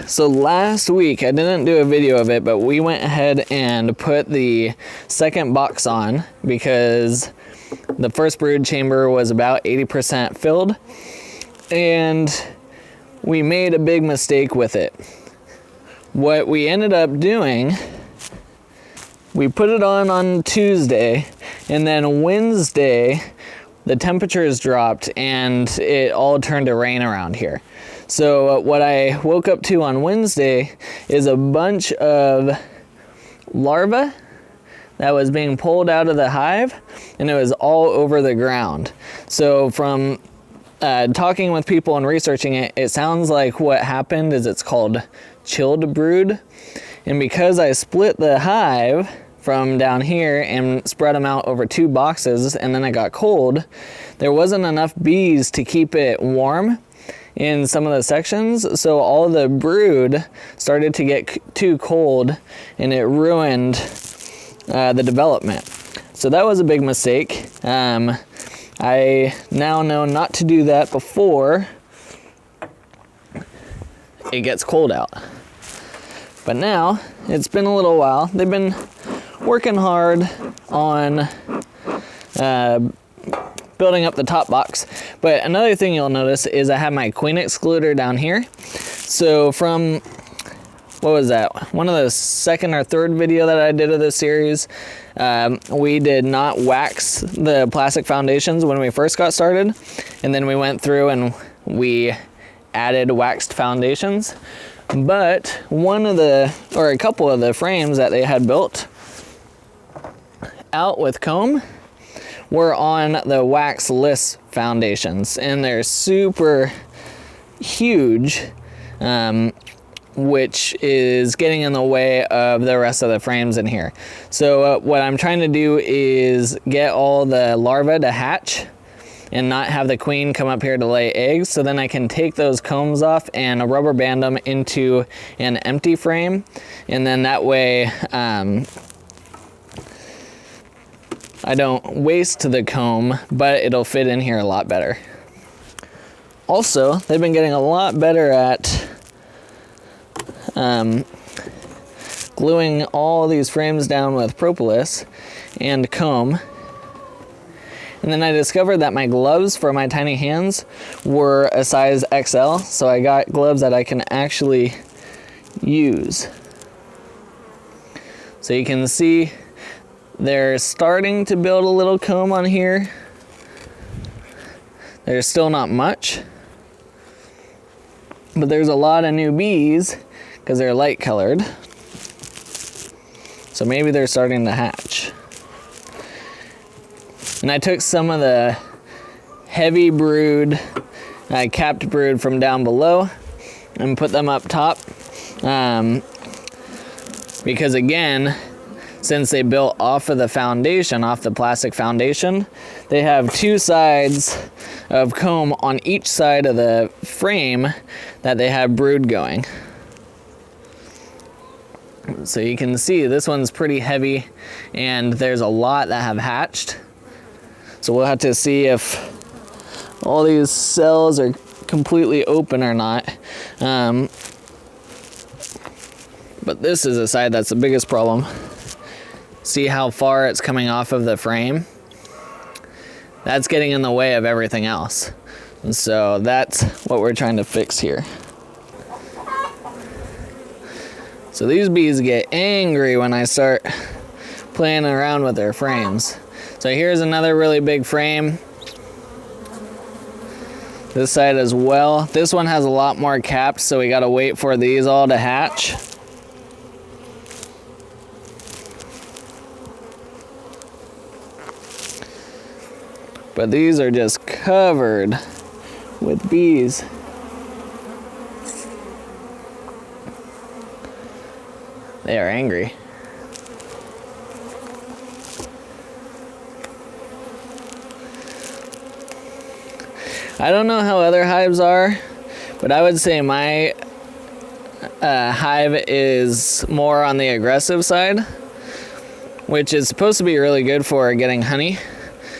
So last week, I didn't do a video of it, but we went ahead and put the second box on because the first brood chamber was about 80% filled, and we made a big mistake with it. What we ended up doing, we put it on Tuesday, and then Wednesday, the temperatures dropped and it all turned to rain around here. So what I woke up to on Wednesday is a bunch of larvae that was being pulled out of the hive, and it was all over the ground. So from talking with people and researching it, it sounds like what happened is it's called chilled brood. And because I split the hive from down here and spread them out over 2 boxes, and then it got cold, there wasn't enough bees to keep it warm in some of the sections, so all the brood started to get too cold and it ruined the development. So that was a big mistake. I now know not to do that before it gets cold out. But now, it's been a little while. They've been working hard on building up the top box. But another thing you'll notice is I have my queen excluder down here. So from, what was that? One of the second or third video that I did of this series, we did not wax the plastic foundations when we first got started. And then we went through and we added waxed foundations. But one of the, or a couple of the frames that they had built out with comb were on the waxless foundations, and they're super huge, which is getting in the way of the rest of the frames in here. So what I'm trying to do is get all the larvae to hatch and not have the queen come up here to lay eggs, so then I can take those combs off and rubber band them into an empty frame, and then that way I don't waste the comb, but it'll fit in here a lot better. Also, they've been getting a lot better at gluing all these frames down with propolis and comb. And then I discovered that my gloves for my tiny hands were a size XL, so I got gloves that I can actually use. So you can see they're starting to build a little comb on here. There's still not much, but there's a lot of new bees because they're light colored. So maybe they're starting to hatch. And I took some of the heavy brood, capped brood from down below and put them up top. Because again, since they built off of the foundation, off the plastic foundation, they have 2 sides of comb on each side of the frame that they have brood going. So you can see this one's pretty heavy, and there's a lot that have hatched. So we'll have to see if all these cells are completely open or not. But this is a side that's the biggest problem. See how far it's coming off of the frame? That's getting in the way of everything else. And so that's what we're trying to fix here. So these bees get angry when I start playing around with their frames. So here's another really big frame. This side as well. This one has a lot more caps, so we gotta wait for these all to hatch. But these are just covered with bees. They are angry. I don't know how other hives are, but I would say my hive is more on the aggressive side, which is supposed to be really good for getting honey.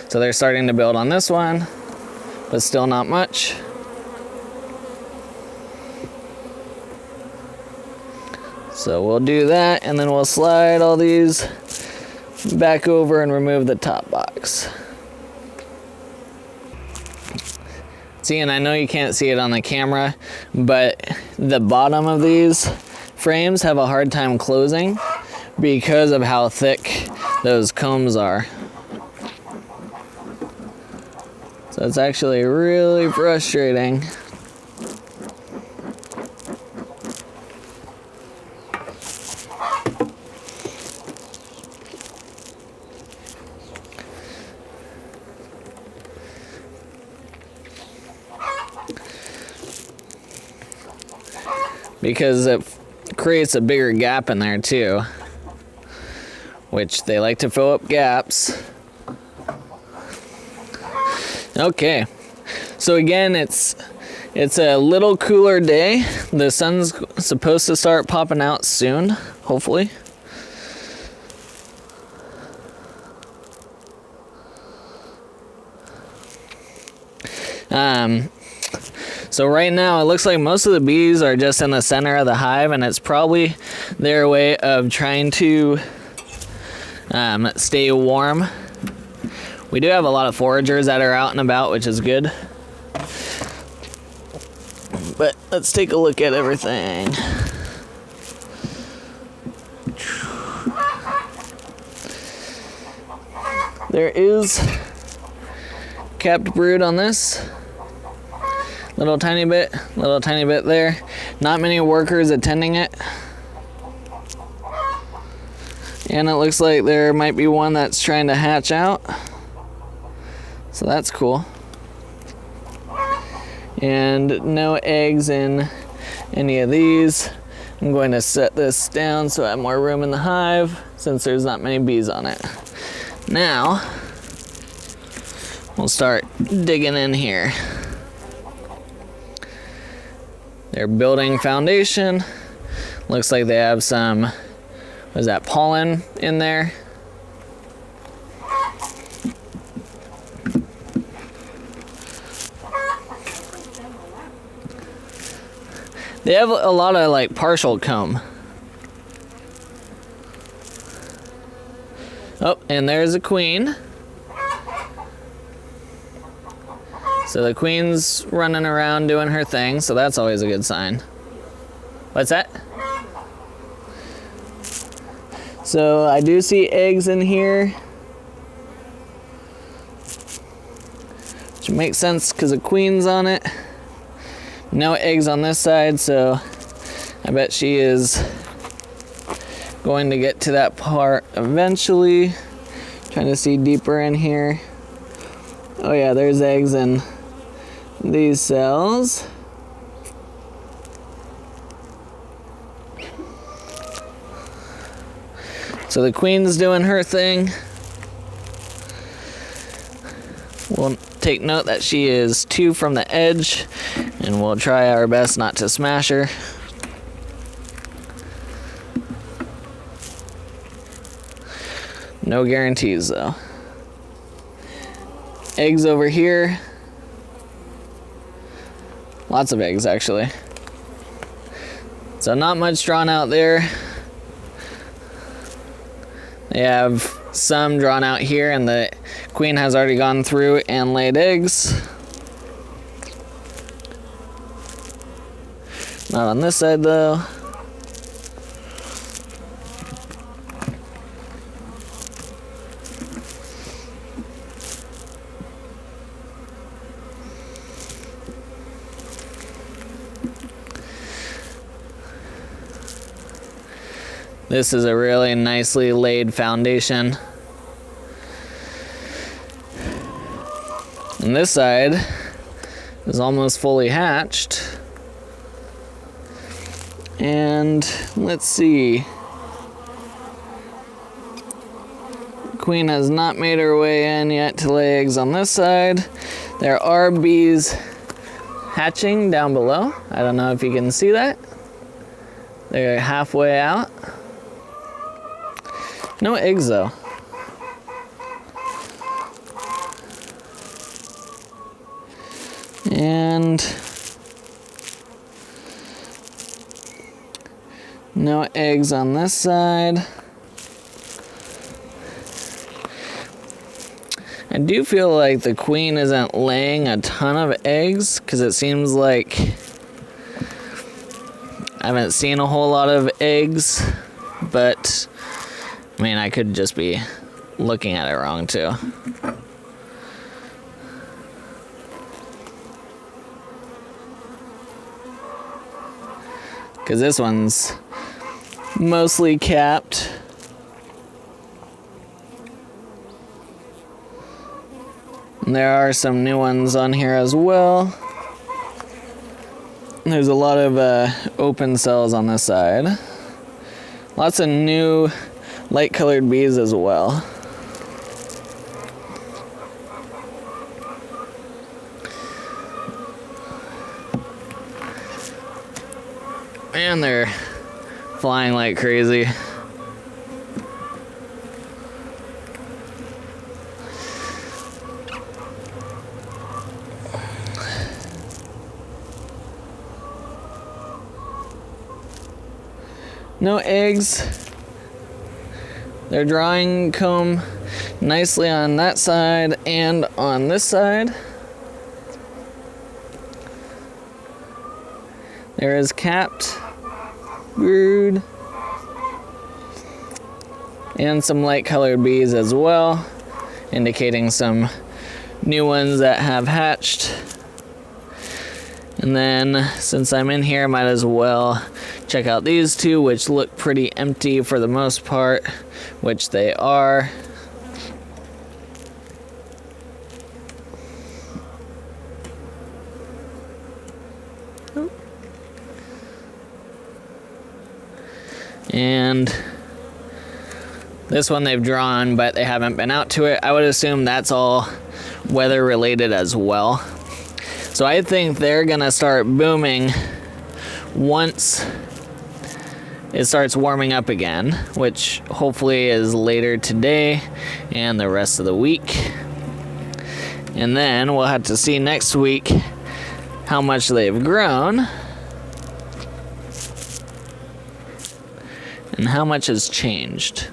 So they're starting to build on this one, but still not much. So we'll do that, and then we'll slide all these back over and remove the top box. See, and I know you can't see it on the camera, but the bottom of these frames have a hard time closing because of how thick those combs are. So it's actually really frustrating. Because it creates a bigger gap in there too, which they like to fill up gaps. Okay, so again, it's a little cooler day. The sun's supposed to start popping out soon, hopefully. So right now it looks like most of the bees are just in the center of the hive, and it's probably their way of trying to stay warm. We do have a lot of foragers that are out and about, which is good. But let's take a look at everything. There is capped brood on this. Little tiny bit there. Not many workers attending it. And it looks like there might be one that's trying to hatch out. So that's cool. And no eggs in any of these. I'm going to set this down so I have more room in the hive since there's not many bees on it. Now, we'll start digging in here. They're building foundation. Looks like they have some, what is that, pollen in there. They have a lot of like partial comb. Oh, and there's a queen. So the queen's running around doing her thing, so that's always a good sign. What's that? So I do see eggs in here, which makes sense because the queen's on it. No eggs on this side, so I bet she is going to get to that part eventually. Trying to see deeper in here. Oh yeah, there's eggs in these cells. So the queen's doing her thing. We'll take note that she is 2 from the edge, and we'll try our best not to smash her. No guarantees though. Eggs over here. Lots of eggs actually. So not much drawn out there. They have some drawn out here, and the queen has already gone through and laid eggs. Not on this side though. This is a really nicely laid foundation. And this side is almost fully hatched. And let's see. Queen has not made her way in yet to lay eggs on this side. There are bees hatching down below. I don't know if you can see that. They're halfway out. No eggs though. And No eggs on this side. I do feel like the queen isn't laying a ton of eggs because it seems like I haven't seen a whole lot of eggs, but I mean, I could just be looking at it wrong too. Because this one's mostly capped. And there are some new ones on here as well. There's a lot of open cells on this side. Lots of new light colored bees as well. And they're flying like crazy. No eggs. They're drawing comb nicely on that side and on this side. There is capped brood and some light colored bees as well, indicating some new ones that have hatched. And then since I'm in here, might as well check out these two, which look pretty empty for the most part, which they are. And this one they've drawn, but they haven't been out to it. I would assume that's all weather related as well. So I think they're gonna start booming once it starts warming up again, which hopefully is later today and the rest of the week. And then we'll have to see next week how much they've grown and how much has changed.